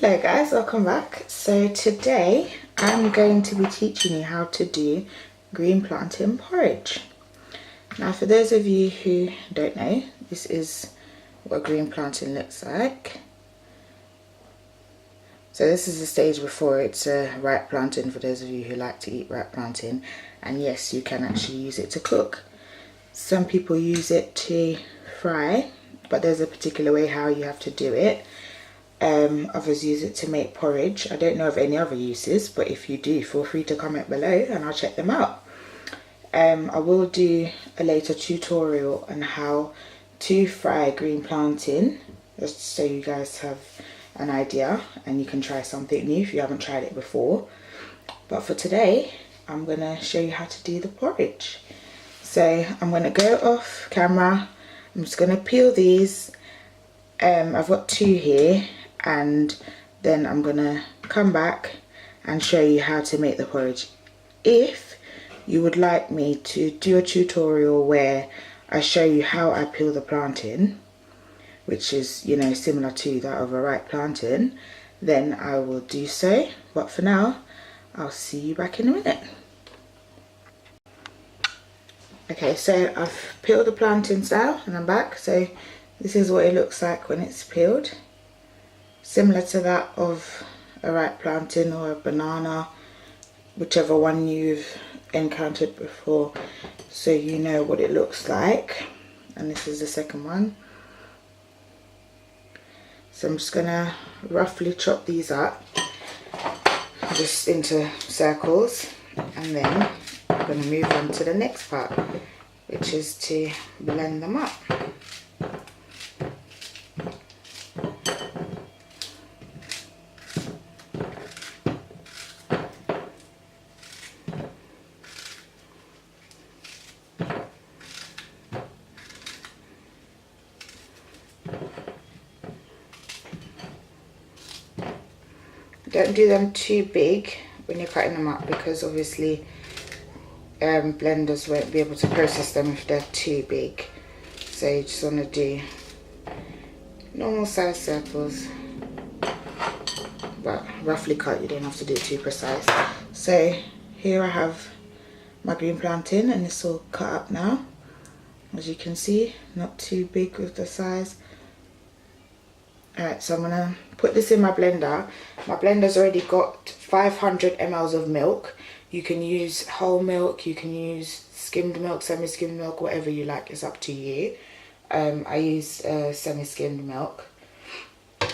Hello guys, welcome back. So today I'm going to be teaching you how to do green plantain porridge. Now for those of you who don't know, this is what green plantain looks like. So this is the stage before it's a ripe plantain, for those of you who like to eat ripe plantain. And yes, you can actually use it to cook. Some people use it to fry, but there's a particular way how you have to do it. Others use it to make porridge. I don't know of any other uses, but if you do, feel free to comment below and I'll check them out. I will do a later tutorial on how to fry green plantain, just so you guys have an idea and you can try something new if you haven't tried it before. But for today, I'm going to show you how to do the porridge. So I'm going to go off camera. I'm just going to peel these. I've got two here, and then I'm gonna come back and show you how to make the porridge. If you would like me to do a tutorial where I show you how I peel the plantain, which is, you know, similar to that of a ripe plantain, then I will do so. But for now, I'll see you back in a minute. Okay, so I've peeled the plantains now and I'm back. So this is what it looks like when it's peeled. Similar to that of a ripe plantain or a banana, whichever one you've encountered before, so you know what it looks like. And this is the second one. So I'm just gonna roughly chop these up just into circles, and then I'm gonna move on to the next part, which is to blend them up. Don't do them too big when you're cutting them up, because obviously blenders won't be able to process them if they're too big. So you just want to do normal size circles, but roughly cut. You don't have to do it too precise. So here I have my green plantain, and it's all cut up now. As you can see, not too big with the size. Alright, so I'm gonna put this in my blender. My blender's already got 500 ml of milk. You can use whole milk, you can use skimmed milk, semi skimmed milk, whatever you like, it's up to you. I used semi skimmed milk. So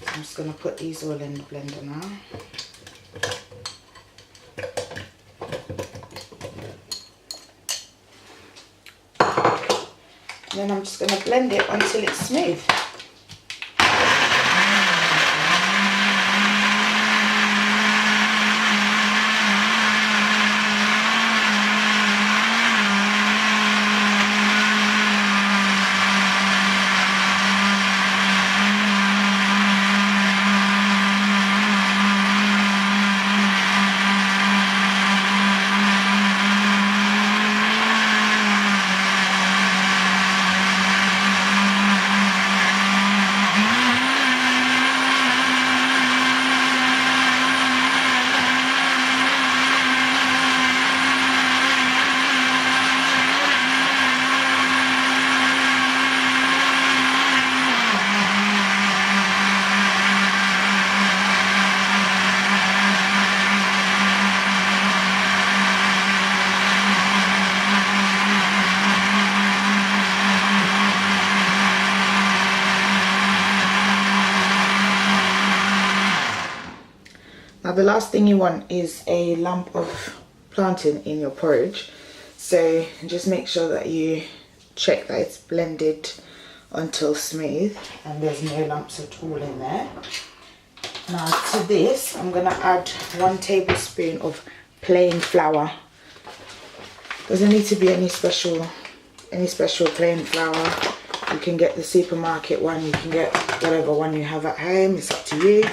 I'm just gonna put these all in the blender now. And then I'm just going to blend it until it's smooth. Now the last thing you want is a lump of plantain in your porridge, so just make sure that you check that it's blended until smooth and there's no lumps at all in there. Now to this I'm going to add 1 tablespoon of plain flour. Doesn't need to be any special plain flour. You can get the supermarket one, you can get whatever one you have at home, it's up to you.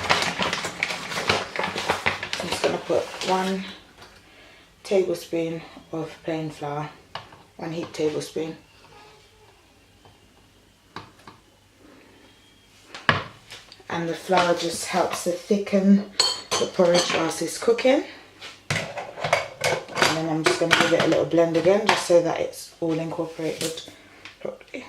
I'm just going to put 1 tablespoon of plain flour, 1 heaped tablespoon. and the flour just helps to thicken the porridge whilst it's cooking. And then I'm just going to give it a little blend again, just so that it's all incorporated properly.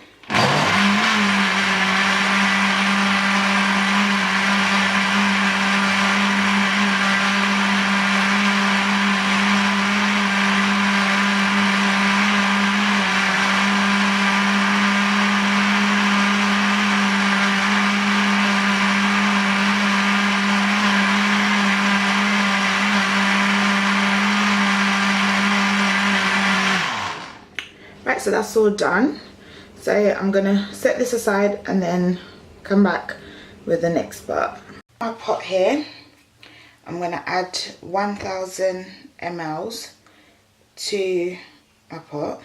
Right, so that's all done. So I'm gonna set this aside and then come back with the next part. My pot here, I'm gonna add 1000 ml to my pot.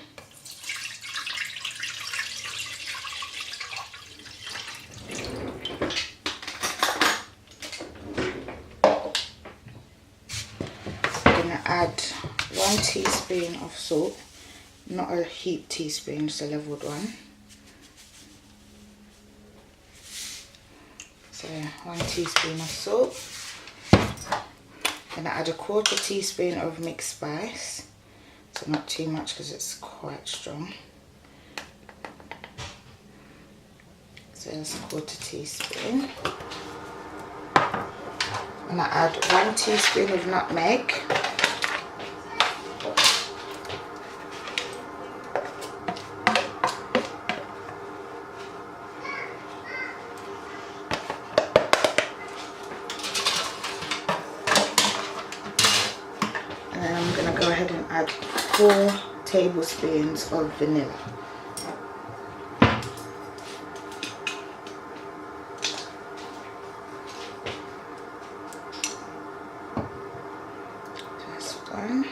I'm gonna add 1 teaspoon of salt. Not a heaped teaspoon, just a leveled one. So 1 teaspoon of salt. Then I add a 1/4 teaspoon of mixed spice. So not too much because it's quite strong. So that's a 1/4 teaspoon. And I add 1 teaspoon of nutmeg. Go ahead and add 4 tablespoons of vanilla. That's 1,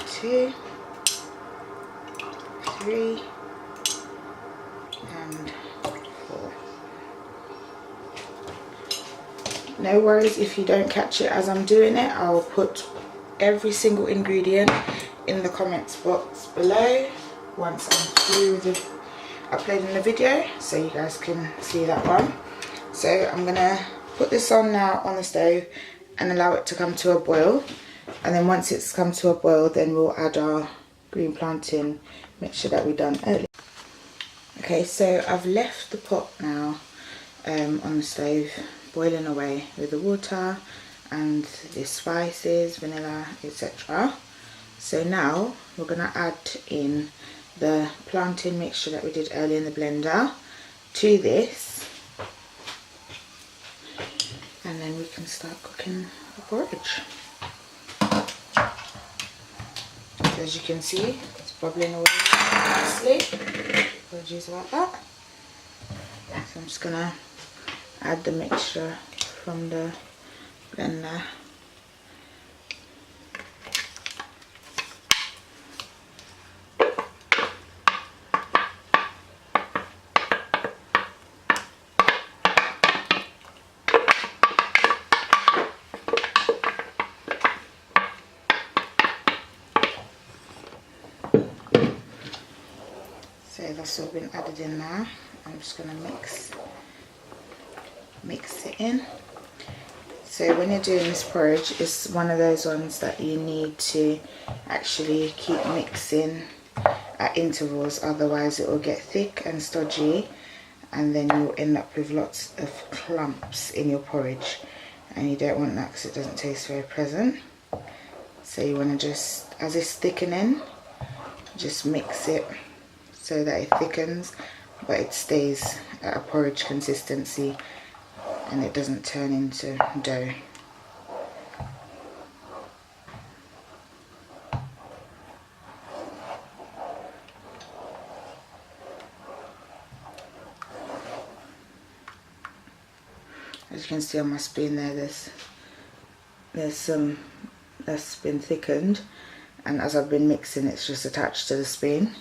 2, 3, and 4. No worries if you don't catch it as I'm doing it. I'll put every single ingredient in the comments box below once I'm through with uploading the video, so you guys can see that one. So I'm gonna put this on now on the stove and allow it to come to a boil, and then once it's come to a boil, then we'll add our green plantain mixture that we done earlier. Okay, so I've left the pot now on the stove boiling away with the water and the spices, vanilla, etc. So now we're gonna add in the plantain mixture that we did earlier in the blender to this, and then we can start cooking the porridge. So as you can see, it's bubbling away nicely. Apologies about that. So I'm just gonna add the mixture from the blender. So that's all been added in now. I'm just gonna mix it in. So when you're doing this porridge, it's one of those ones that you need to actually keep mixing at intervals, otherwise it will get thick and stodgy, and then you'll end up with lots of clumps in your porridge, and you don't want that because it doesn't taste very pleasant. So you want to just, as it's thickening, just mix it so that it thickens, but it stays at a porridge consistency and it doesn't turn into dough. As you can see on my spoon there, there's some that's been thickened, and as I've been mixing, it's just attached to the spoon.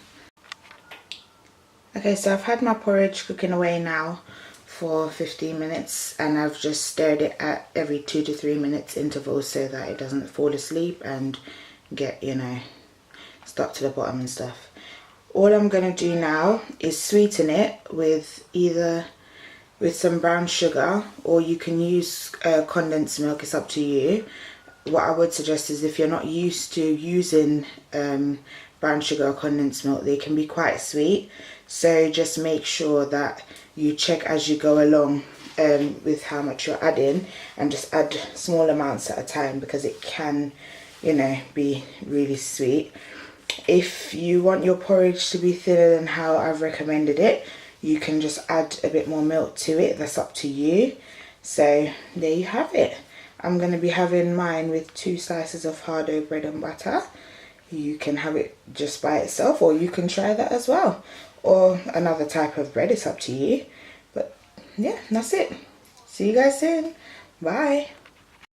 Okay, so I've had my porridge cooking away now for 15 minutes, and I've just stirred it at every 2 to 3 minutes intervals so that it doesn't fall asleep and get, you know, stuck to the bottom and stuff. All I'm going to do now is sweeten it with either with some brown sugar, or you can use condensed milk, it's up to you. What I would suggest is if you're not used to using brown sugar or condensed milk, they can be quite sweet, so just make sure that you check as you go along with how much you're adding, and just add small amounts at a time, because it can, you know, be really sweet. If you want your porridge to be thinner than how I've recommended it, you can just add a bit more milk to it, that's up to you. So there you have it. I'm going to be having mine with 2 slices of hardo bread and butter. You can have it just by itself, or you can try that as well, or another type of bread, it's up to you. But yeah, that's it. See you guys soon. Bye.